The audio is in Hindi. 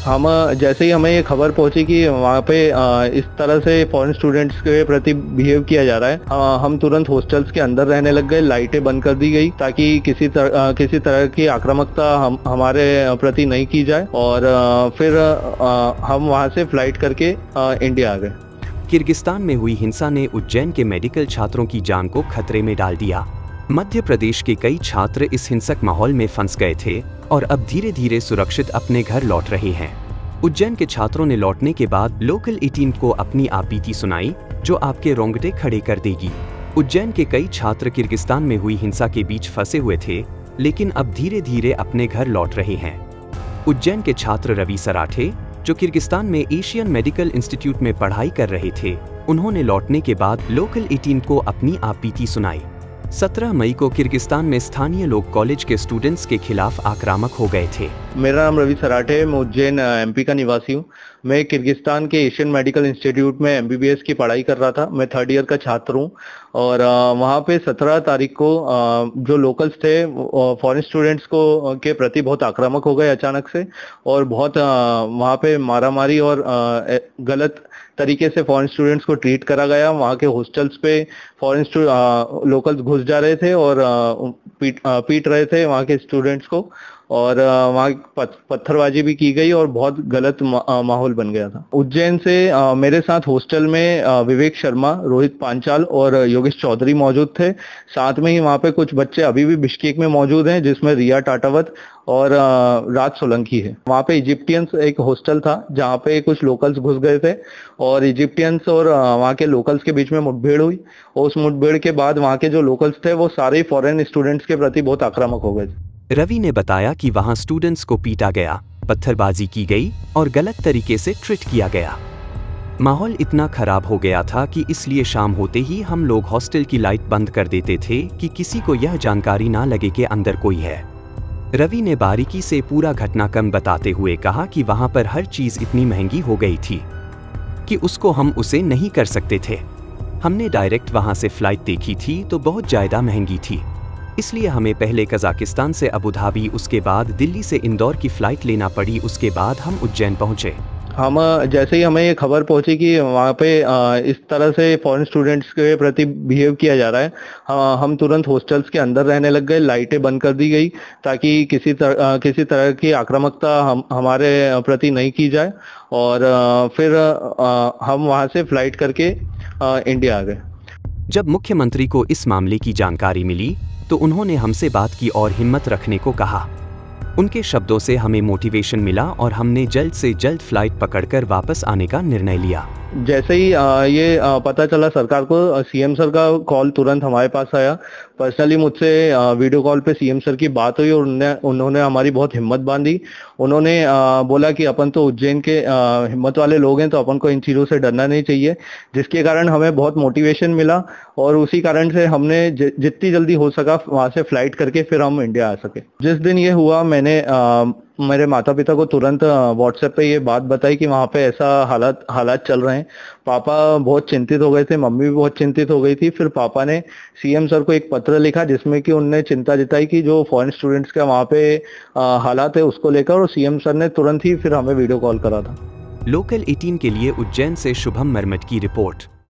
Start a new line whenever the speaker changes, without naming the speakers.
हम जैसे ही हमें ये खबर पहुंची कि वहाँ पे इस तरह से फॉरेन स्टूडेंट्स के प्रति बिहेव किया जा रहा है, हम तुरंत हॉस्टल्स के अंदर रहने लग गए। लाइटें बंद कर दी गई ताकि किसी तरह की आक्रामकता हमारे प्रति नहीं की जाए, और फिर हम वहाँ से फ्लाइट करके इंडिया आ गए।
किर्गिस्तान में हुई हिंसा ने उज्जैन के मेडिकल छात्रों की जान को खतरे में डाल दिया। मध्य प्रदेश के कई छात्र इस हिंसक माहौल में फंस गए थे और अब धीरे धीरे सुरक्षित अपने घर लौट रहे हैं। उज्जैन के छात्रों ने लौटने के बाद लोकल 18 को अपनी आप बीती सुनाई, जो आपके रोंगटे खड़े कर देगी। उज्जैन के कई छात्र किर्गिस्तान में हुई हिंसा के बीच फंसे हुए थे, लेकिन अब धीरे धीरे अपने घर लौट रहे हैं। उज्जैन के छात्र रवि सराठे, जो किर्गिस्तान में एशियन मेडिकल इंस्टीट्यूट में पढ़ाई कर रहे थे, उन्होंने लौटने के बाद लोकल 18 को अपनी आप बीती सुनाई। 17 मई को किर्गिस्तान में स्थानीय लोग कॉलेज के स्टूडेंट्स के खिलाफ आक्रामक हो गए थे।
मेरा नाम रवि सराठे है, मैं उज्जैन एमपी का निवासी हूँ। मैं किर्गिस्तान के एशियन मेडिकल इंस्टीट्यूट में एमबीबीएस की पढ़ाई कर रहा था। मैं 3rd ईयर का छात्र हूँ, और वहाँ पे 17 तारीख को जो लोकल्स थे फॉरेन स्टूडेंट्स को के प्रति बहुत आक्रामक हो गए अचानक से, और बहुत वहाँ पे मारामारी और गलत तरीके से फॉरेन स्टूडेंट्स को ट्रीट करा गया। वहाँ के हॉस्टल्स पे फॉरेन लोकल्स घुस जा रहे थे और पीट रहे थे वहाँ के स्टूडेंट्स को, और वहाँ पत्थरबाजी भी की गई और बहुत गलत माहौल बन गया था। उज्जैन से मेरे साथ हॉस्टल में विवेक शर्मा, रोहित पांचाल और योगेश चौधरी मौजूद थे। साथ में ही वहाँ पे कुछ बच्चे अभी भी बिश्केक में मौजूद हैं, जिसमें रिया टाटावत और राज सोलंकी है। वहाँ पे इजिप्टियंस एक हॉस्टल था जहाँ पे कुछ लोकल्स घुस गए थे, और इजिप्टियंस और वहाँ के लोकल्स के बीच में मुठभेड़ हुई। और उस मुठभेड़ के बाद वहाँ के जो लोकल्स थे वो सारे फॉरेन स्टूडेंट्स के प्रति बहुत आक्रामक हो गए थे।
रवि ने बताया कि वहां स्टूडेंट्स को पीटा गया, पत्थरबाजी की गई और गलत तरीके से ट्रीट किया गया। माहौल इतना खराब हो गया था कि इसलिए शाम होते ही हम लोग हॉस्टल की लाइट बंद कर देते थे कि किसी को यह जानकारी ना लगे कि अंदर कोई है। रवि ने बारीकी से पूरा घटनाक्रम बताते हुए कहा कि वहां पर हर चीज इतनी महंगी हो गई थी कि उसको हम उसे नहीं कर सकते थे। हमने डायरेक्ट वहां से फ्लाइट देखी थी तो बहुत ज्यादा महंगी थी, इसलिए हमें पहले कजाकिस्तान से अबू धाबी, उसके बाद दिल्ली से इंदौर की फ्लाइट लेना पड़ी। उसके बाद हम उज्जैन पहुंचे।
हम जैसे ही हमें ये खबर पहुंची कि वहाँ पे इस तरह से फॉरेन स्टूडेंट्स के प्रति बिहेव किया जा रहा है, हम तुरंत हॉस्टल्स के अंदर रहने लग गए। लाइटें बंद कर दी गई ताकि किसी तरह की आक्रामकता हमारे प्रति नहीं की जाए, और फिर हम वहाँ से फ्लाइट करके इंडिया आ गए।
जब मुख्यमंत्री को इस मामले की जानकारी मिली तो उन्होंने हमसे बात की और हिम्मत रखने को कहा। उनके शब्दों से हमें मोटिवेशन मिला और हमने जल्द से जल्द फ्लाइट पकड़कर वापस आने का निर्णय लिया।
जैसे ही ये पता चला सरकार को, सीएम सर का कॉल तुरंत हमारे पास आया। पर्सनली मुझसे वीडियो कॉल पे सीएम सर की बात हुई और उन्होंने हमारी बहुत हिम्मत बांधी। उन्होंने बोला कि अपन तो उज्जैन के हिम्मत वाले लोग हैं, तो अपन को इन चीज़ों से डरना नहीं चाहिए, जिसके कारण हमें बहुत मोटिवेशन मिला, और उसी कारण से हमने जितनी जल्दी हो सका वहाँ से फ्लाइट करके फिर हम इंडिया आ सके। जिस दिन ये हुआ, मैंने मेरे माता पिता को तुरंत व्हाट्सएप पे ये बात बताई कि वहाँ पे ऐसा हालात चल रहे हैं। पापा बहुत चिंतित हो गए थे, मम्मी भी बहुत चिंतित हो गई थी। फिर पापा ने सीएम सर को एक पत्र लिखा जिसमें कि उनने चिंता जताई कि जो फॉरेन स्टूडेंट्स का वहाँ पे हालात है उसको लेकर, और सीएम सर ने तुरंत ही फिर हमें वीडियो कॉल करा था।
लोकल 18 के लिए उज्जैन से शुभम मरमट की रिपोर्ट।